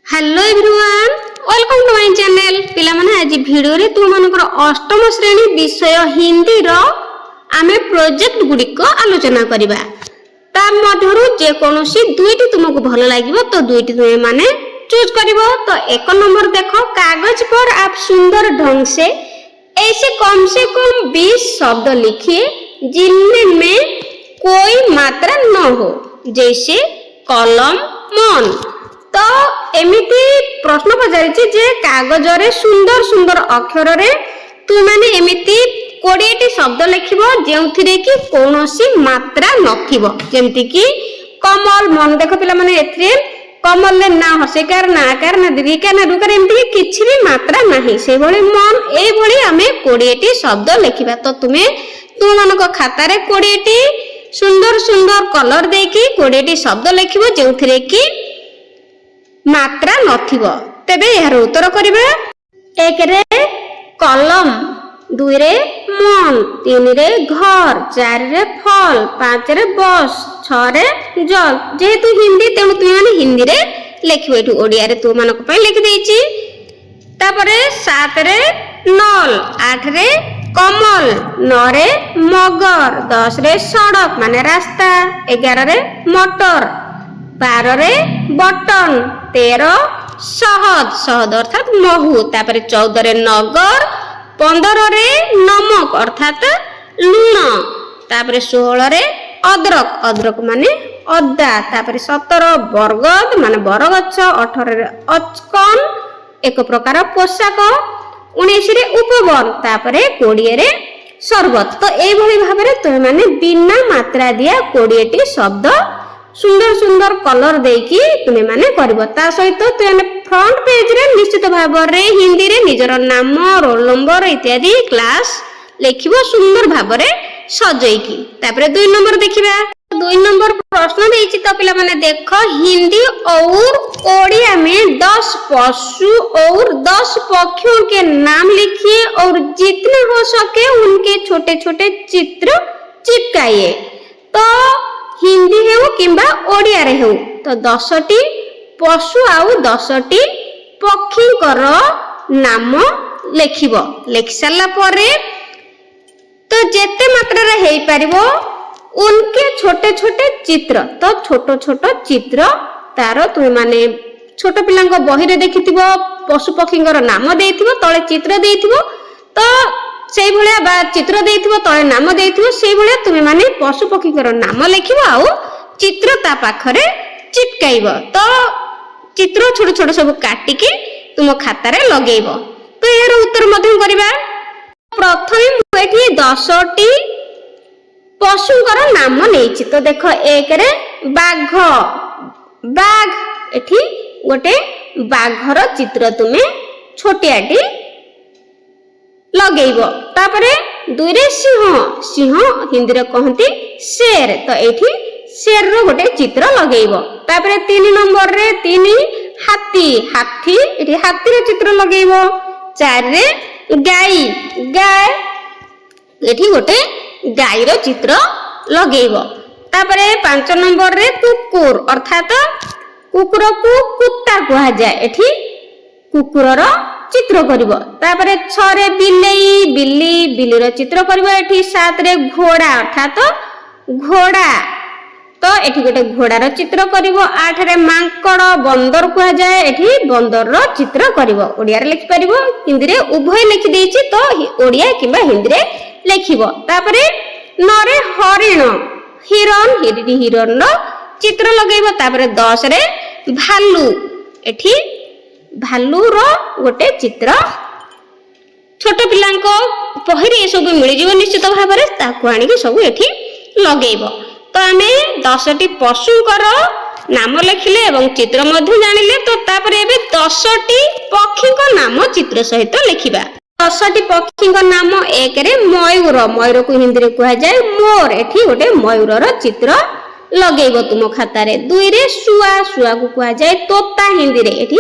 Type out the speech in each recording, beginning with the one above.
Hello everyone welcome to my channel पिला माने आज वीडियो रे तुम मानकर अष्टम श्रेणी विषय हिंदी रो आमे प्रोजेक्ट गुडी को आलोचना करिबा तार मध्यरु जे कोनोसी दुईटी तुमको भलो लागिवो तो दुईटी तुमे माने चूज करिवो। तो एक नंबर देखो, कागज पर आप सुंदर ढंग से कम 20 शब्द लिखिए जिनमें कोई मात्रा न हो, जैसे कलम मन। तो एमिति प्रश्न पचारिछि जे कागज रे सुंदर सुंदर अक्षर रे तु माने एमिति 20 टी शब्द लिखिबो जेउथिरे कि कोनोसी मात्रा नथिबो, जेमति कि कमल मन। देखो पिला माने एथरे कमल ले ना हसेकार ना आकार ना दीर्घिकार ना रुकार एमति किछि भी मात्रा नाही, से भली मन एई भली हमें 20 टी शब्द लिखिबा। तो तुम मानको खाता रे 20 टी सुंदर सुंदर कलर देकी 20 टी शब्द लिखिबो जेउथिरे कि मात्रा नथिबो। तेबे यार उत्तर करिबा, 1 रे कलम, 2 रे मन, 3 रे घर, 4 रे फल, 5 रे बस, 6 रे जल। जेहेतु हिंदी तेणु तुम माने हिंदी रे लिखिबो, एठु ओडिया रे तू मानक पय लिखि देइछि। तापरे 7 रे नल, 8 रे कमल, 9 रे मगर, 10 रे सड़क माने रास्ता, 11 रे मटर, 12 रे बटन, 13 शहद अर्थात महू, तापरे 14 रे नगर, 15 रे नमक अर्थात लूण, तापरे 16 रे अदरक माने अदा, तापरे 17 बरगद माने बरगछ, 18 रे अचकन एक प्रकार पोशाक, 19 रे उपवन, तापरे 20 रे शरबत। तो एई भली भाबरे तुम माने बिना मात्रा दिया 20 टी शब्द सुंदर सुंदर कलर देकी तुमे माने करबो। ता सहित तुमे फ्रंट पेज रे निश्चित भाव रे हिंदी रे निजर नाम, रोल नंबर इत्यादि क्लास लिखिबो सुंदर भाव रे सजैकी। तापरे 2 नंबर देखिबा। 2 नंबर प्रश्न देइछि तो पिला माने देखो, हिंदी और ओडिया में 10 पशु और 10 पक्षियों के नाम लिखिए और जितने हो सके उनके छोटे छोटे चित्र चिपकाइए। तो हिंदी हेउ किंबा ओडिया रे हेउ तो 10 टी पशु आउ 10 टी पक्षीकर नाम लिखिबो। लिखि सारला परे तो जेते मात्रा रे हेई परिबो उनके छोटे छोटे चित्र, तो छोट छोट चित्र तारो तुम माने छोट पिलांक बही रे देखिथिबो, पशु पक्षीकर नाम देइथिबो, तळे चित्र देइथिबो। तो सेई भलिया बा चित्र देइथिबो, तळे नाम देइथिबो, सेई भलिया तुमे माने पशु पक्षीकर नाम लिखिबो आउ चित्र ता पाखरे चिपकाइबो। तो चित्र छोट छोट सब काटिकी तुम खाता रे लगेइबो। तो यार उत्तर मध्यम करिबा। प्रथमे मु एठी 10 टी पशुकर नाम नेइछि। तो देखो, 1 रे बाघ, एठी गोटे बाघर चित्र तुमे छोटियाटी लगेइबो। तापरे 2 रे सिंह हिंदी रे कहंती शेर, तो एठी शेर रो गोटे चित्र लगेइबो। तापरे 3 नंबर रे 3 हाथी, एठी हाथी रो चित्र लगेइबो। 4 रे गाय, एठी गोटे गाय रो चित्र लगेइबो। तापरे 5 नंबर रे कुकुर अर्थात कुकुर को कुत्ता कहा जाय, एठी कुकुर रो चित्र करिवो। तापरे 6 रे बिल्ली रो चित्र करिवो। एठी 7 रे घोड़ा अर्थात घोड़ा, तो एठी गोटे घोड़ा रो चित्र करिवो। 8 रे मांकड़ बंदर कहा जाय, एठी बंदर रो चित्र करिवो। ओडिया रे लिखि परिवो, हिंदी रे उभय लिखि देइछि, तो ओडिया किबा हिंदी रे लिखिवो। तापरे 9 रे हिरन रो चित्र लगेइबो। तापरे 10 रे भालू, एठी भालू रो गोटे चित्र छोट पिलांको पहरी सब मिल जीव निश्चित भाव में ताकू आनिक सब एठी लगेइबो। तो आमे 10 टी पशुकर नाम लिखिले एवं चित्र मध्य जानिले। तो तापरे एबे 10 टी पक्षीक नाम चित्र सहित लिखिबा। 10 टी पक्षीक नाम। 1 रे मयूर को हिंदी रे कहा जाय मोर, एठी गोटे मयूर रो चित्र लगेइबो तुम खाता रे। 2 रे सुआ को कहा जाय तोता, हिंदी रे एठी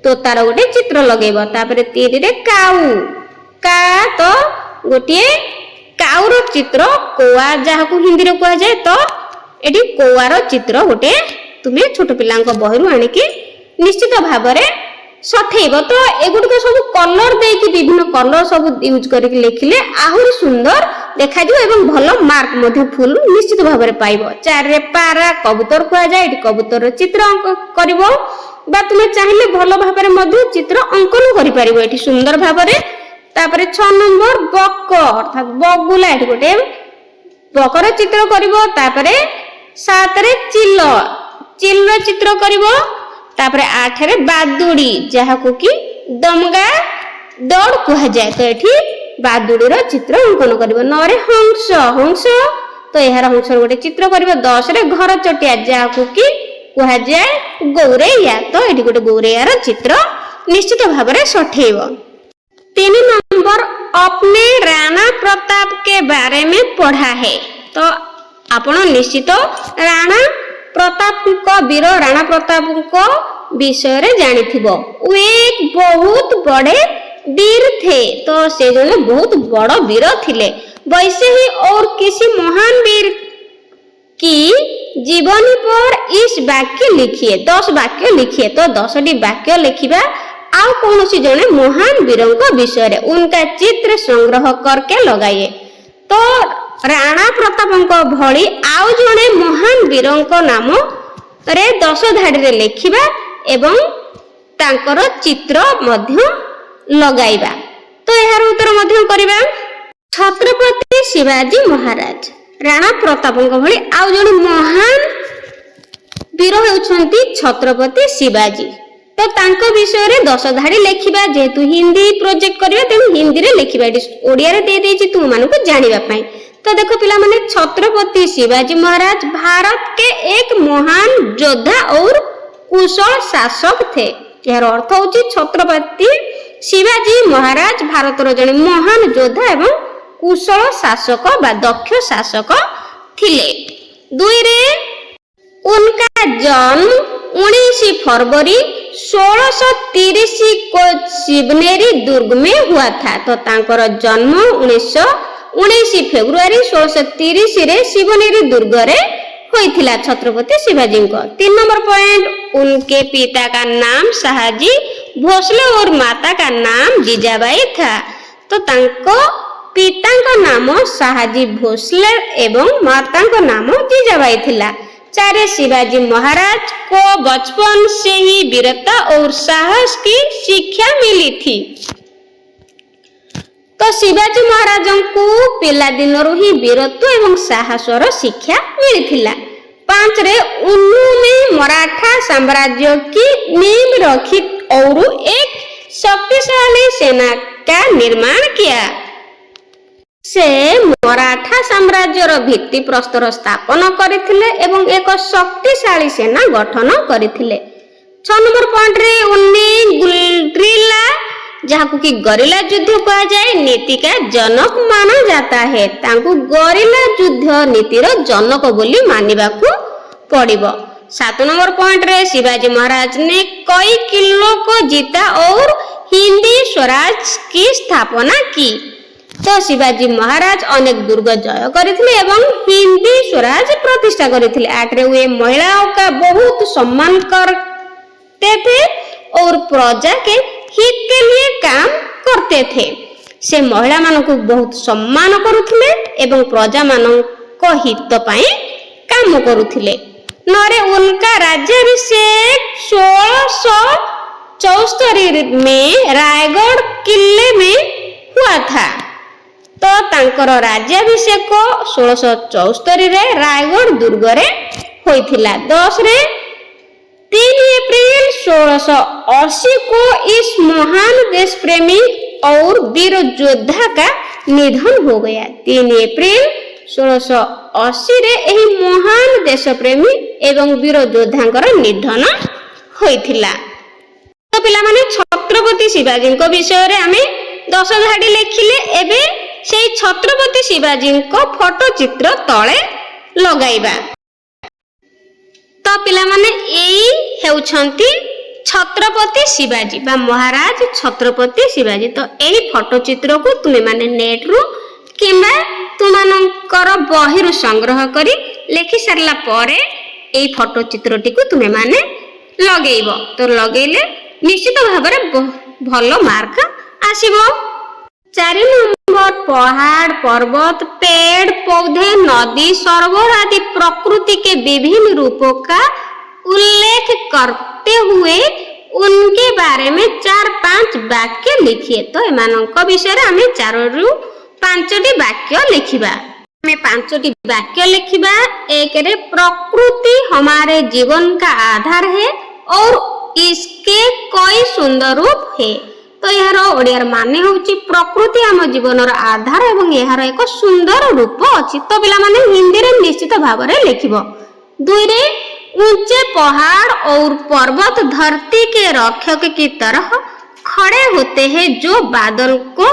तोतार गोटे चित्र लगेइबो। तापरे 3 रे तो गोटे काउर चित्र, कोआ जहाको हिंदी रे कहा जाय, तो एठी कोआर चित्र गोटे तुमे छोट पिलांक बहिरु आनिकी निश्चित भाव में सठेब। तो एगुड़िक सब कलर देकी विभिन्न कलर सब यूज करके लिखिले आहुरी सुंदर देखा एवं भल मार्क फुल निश्चित भाव में पाइब। 4 रे पारा कबूतर कह जाए, कबूतर चित्र करिवो बा तुमे चाहिए भल भाव में चित्र अंकन करि परिबो एठी सुंदर भाव में। तापरे 6 नंबर बक अर्थात बगुला एठी गोटे बकर चित्र करिवो। तापरे 7 रे चिल, चिल चित्र करिवो। तापरे 8 रे बादुड़ी जहाको कि दमगा दौड़ कह जाए, तो एठी बादुड़ी रो चित्र अंकन करिवो। 9 रे हंस, हंस तो यार हंस गोटे चित्र करिवो। 10 रे घर चटिया जहाको कि कह जाए गौरैया, तो एठी गोटे गौरैया रो चित्र निश्चित भाव में सठेब। 3 नंबर अपने राणा प्रताप के बारे में पढ़ा है, तो आपण निश्चित राणा प्रताप को वीर राणा प्रताप को विषय रे जानिथिबो। वो एक बहुत बड़े वीर थे, तो से जने बहुत बड़ वीर थिले। वैसे ही और किसी महान वीर की जीवनी पर इस वाक्य लिखिए, 10 वाक्य लिखिए। तो 10टी वाक्य लिखिबा आउ कौनसी जने महान वीरों को विषय रे उनका चित्र संग्रह करके लगाइए। तो राणा प्रताप भली आउ जने महान वीरों को नाम रे 10 धाड़ी रे लिखिबा एवं तांकर चित्र मध्य लगाइबा। तो यार उत्तर मध्य करिबा। छत्रपति शिवाजी महाराज राणा प्रताप भली आउ जने महान वीर हेउछंती छत्रपति शिवाजी। तो तांको विषय रे 10 धाड़ी लिखिबा। जेहेतु हिंदी प्रोजेक्ट करिबा तेणु हिंदी रे लिखिबा, ओडिया रे दे देछि तुम मानको जानिबा पई। तो देखो पिला माने छत्रपति शिवाजी महाराज भारत के एक महान योद्धा और कुशल शासक थे। यार अर्थ होछि छत्रपति शिवाजी महाराज भारतर जने महान योद्धा एवं कुशल शासक बा दक्ष शासक थिले। 2 रे उनका जन्म 19 फरवरी 1630 को शिवनेरी दुर्ग में हुआ था। तो तांकर जन्म 19 फेब्रुआरी 1630 रे शिवनेरी दुर्ग रे होइथिला छत्रपति शिवाजी को। 3 नंबर पॉइंट, उनके पिता का नाम शाहजी भोसले और माता का नाम जीजाबाई था। तो तांको पिता का नाम शाहजी भोसले एवं माता का नाम जीजाबाई थिला। 4 शिवाजी महाराज को बचपन से ही वीरता और साहस की शिक्षा मिली थी। तो शिवाजी महाराज को पिला दिनरु ही वीरत्व एवं साहसर शिक्षा मिली। 5 रे उन्होंने मराठा साम्राज्य की नींव रखी और एक शक्तिशाली सेना का निर्माण किया। से मराठा साम्राज्यर भित्ति प्रस्तर स्थापन करथिले एवं एक शक्तिशाली सेना गठन करथिले। 6 नंबर पॉइंट रे उन्हें गुरिल्ला जहां की गरिल्ला युद्ध कहा जाए नीति का जनक माना जाता है। तांकु गरिल्ला युद्ध नीतिर जनक बोली मानिबाकू पड़िबो। 7 नंबर पॉइंट रे शिवाजी महाराज ने कई किलों को जीता और हिंदी स्वराज की स्थापना की। तो शिवाजी महाराज अनेक दुर्ग जय करथिले एवं हिंदी स्वराज प्रतिष्ठा करथिले। 8 रे वे महिलाओं का बहुत सम्मान करते थे और प्रजा के हित के लिए काम करते थे। से महिला मान को बहुत सम्मान करुथिले एवं प्रजा मान को हित पाए काम करुथिले। 9 रे उनका राज्याभिषेक 1674 में रायगढ़ किले में हुआ था। तो तांकर राज्याभिषेक 1674 रे रायगढ़ दुर्ग रे होइथिला। 10 रे 3 अप्रैल 1680 को इस महान देश प्रेमी और वीर योद्धा का निधन हो गया। 3 अप्रैल 1680 रे एही महान देश प्रेमी एवं वीर योद्धांकर निधन होइथिला। तो पिला माने छत्रपति शिवाजी को विषय रे आमे 10 धाडी लिखिले। एबे सेई छत्रपति शिवाजी को फोटो चित्र तळे लगाइबा। तो पिला माने एई हेउछंती छत्रपति शिवाजी बा महाराज छत्रपति शिवाजी। तो एही फोटो चित्र को तुमे माने नेट रु किंबा तुमानकर बहिरु संग्रह करी लिखि सारला परे एई फोटो चित्रटी को तुमे माने लगेइब तो लगेले निश्चित भाव में भल मार्क आसीबो। 4 नंबर पहाड़ पर्वत पेड़ पौधे नदी सरोवर आदि प्रकृति के विभिन्न रूपों का उल्लेख करते हुए उनके बारे में 4-5 वाक्य लिखिए। तो एमानक विषय आम 4 रु 5 वाक्य लिखिबा। हमें 5 वाक्य लिखिबा। 1 रे प्रकृति हमारे जीवन का आधार है और इसके कई सुंदर रूप है। तो यार ओडियार माने होची प्रकृति आम जीवन आधार एवं यार एक सुंदर रूप अछि। तो पिला माने हिंदी रे निश्चित भाव में लिखिबो। 2 रे ऊंचे पहाड़ और पर्वत धरती के रक्षक की तरह खड़े होते हैं जो बादल को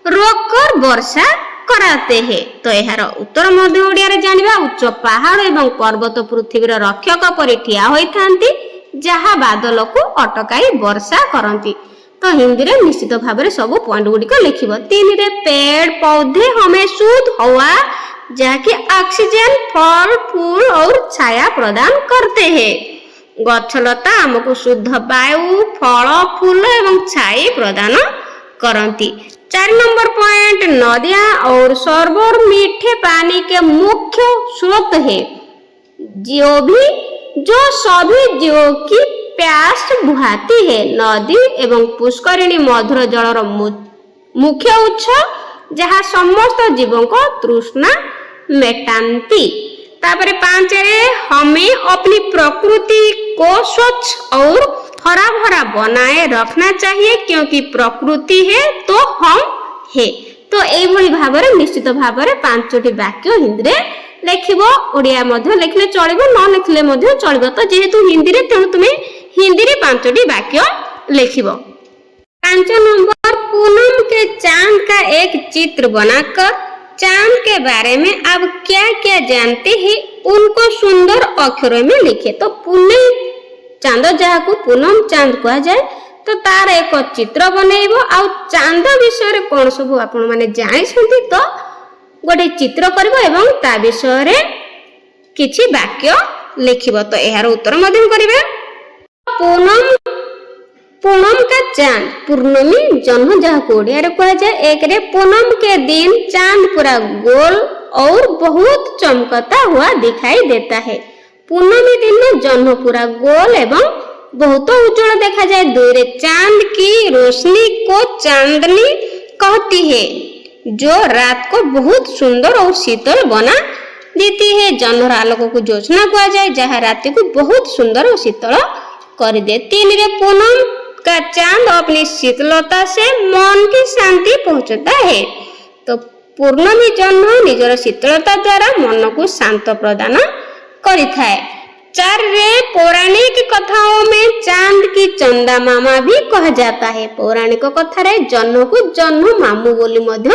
रोककर वर्षा कराते हैं। तो यार उत्तर मध्य ओडिया रे जानिबा उच्च पहाड़ एवं पर्वत पृथ्वीर रक्षक परि ठिया होइथांती जहा बादल को अटकाई वर्षा करंती। तो हिंदी रे निश्चित भाव में सब पॉइंट गुडी को लिखिबो। 3 रे पेड़ पौधे हमें शुद्ध हवा जहाँकि ऑक्सीजन फल फूल और छाया प्रदान करते हैं। गछलता हमको शुद्ध वायु फल फूल एवं छाया प्रदान करती। 4 नंबर पॉइंट नदियां और सरोवर मीठे पानी के मुख्य स्रोत है जो सभी जीवों की प्यास बुझाती है। नदी एवं पुष्करिणी मधुर जलर मुख्य उत्स जहाँ समस्त जीवों को तृष्णा मेटांती। तापर 5 रे हमें अपनी प्रकृति को स्वच्छ और हरा भरा बनाए रखना चाहिए क्योंकि प्रकृति है तो हम है। तो एभली भाव में निश्चित भाव में 5 वाक्य हिंदी रे लिखिबो। ओडिया मध्ये लिखले चलिबो न लिखले मध्ये चलिबो। तो जेहेतु हिंदी रे तेणु तुमे हिंदी रे 5 वाक्य लिखिबो। 5 नंबर पूनम के चांद का एक चित्र बनाकर चांद के बारे में आप क्या क्या जानते हैं उनको सुंदर अक्षरों में लिखे। तो पूनम चांद जहाँ को पूनम चांद कहा जाए तो तार एक चित्र बनइबो। आ चांद विषय कौन सब आपण माने जानि छथि तो गोटे चित्र करबो एवं ता विषय रे किछि वाक्य लिखिबो। तो एहार उत्तर मध्यम करिवे। पूनम का चांद पूर्णमी जन्म जहाँ को ओडिया रे कहा जाए। 1 रे पूनम के दिन चांद पूरा गोल और बहुत चमकता हुआ दिखाई देता है। पूर्णमी दिन जन्म पूरा गोल एवं बहुत उज्जवल देखा जाए। 2 रे चांद की रोशनी को चांदनी कहती है जो रात को बहुत सुंदर और शीतल बना देती है। जन्मर आलोक को ज्योत्सना कहा जाए जहाँ रात को बहुत सुंदर और शीतल कर दे। 3 रे पूनम का चांद अपनी शीतलता से मन की शांति पहुंचता है। तो पूर्णमी जन्म निजर शीतलता द्वारा मन को शांत प्रदान करिथाए। 4 रे पौराणिक कथाओं में चांद की चंदा मामा भी कहा जाता है। पौराणिक कथा रे जन्म को जन्म मामू बोली मध्य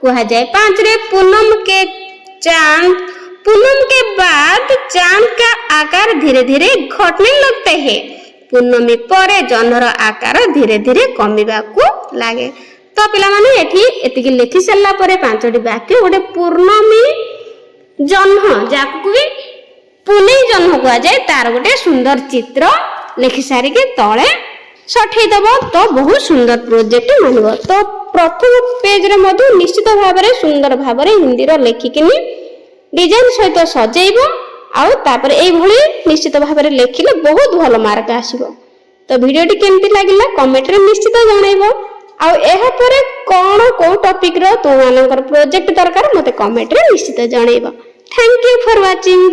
कहा जाए। 5 रे पूनम के बाद चांद का आकार धीरे धीरे घटने लगते हैं। पूर्णमी परे जन्मर आकार धीरे धीरे कमिबा को लागे। तो पिला माने एठी एतिकी लिखि सल्ला परे 5 वाक्य गोटे पूर्णमी जन्म जाकु भी पुणे जन्म कहा जाए तार गोटे सुंदर चित्र लिखि सारी के तळे सठेई दबो तो बहुत सुंदर प्रोजेक्ट मानबो। तो प्रथम पेज रे मधु निश्चित भाव में सुंदर भाव में हिंदी रो लेखिकिनी डिजाइन सहित सजेइबो आउ तापर एई भली निश्चित भाव में लेखिले बहुत भलो मार्क आसीबो। तो वीडियोटी केमती लागिला कमेंट रे निश्चित जणाइबो। आउ एहा परे कोन को टॉपिक रो तो मानकर प्रोजेक्ट दरकार मते कमेंट रे निश्चित जणाइबो। Thank you for watching.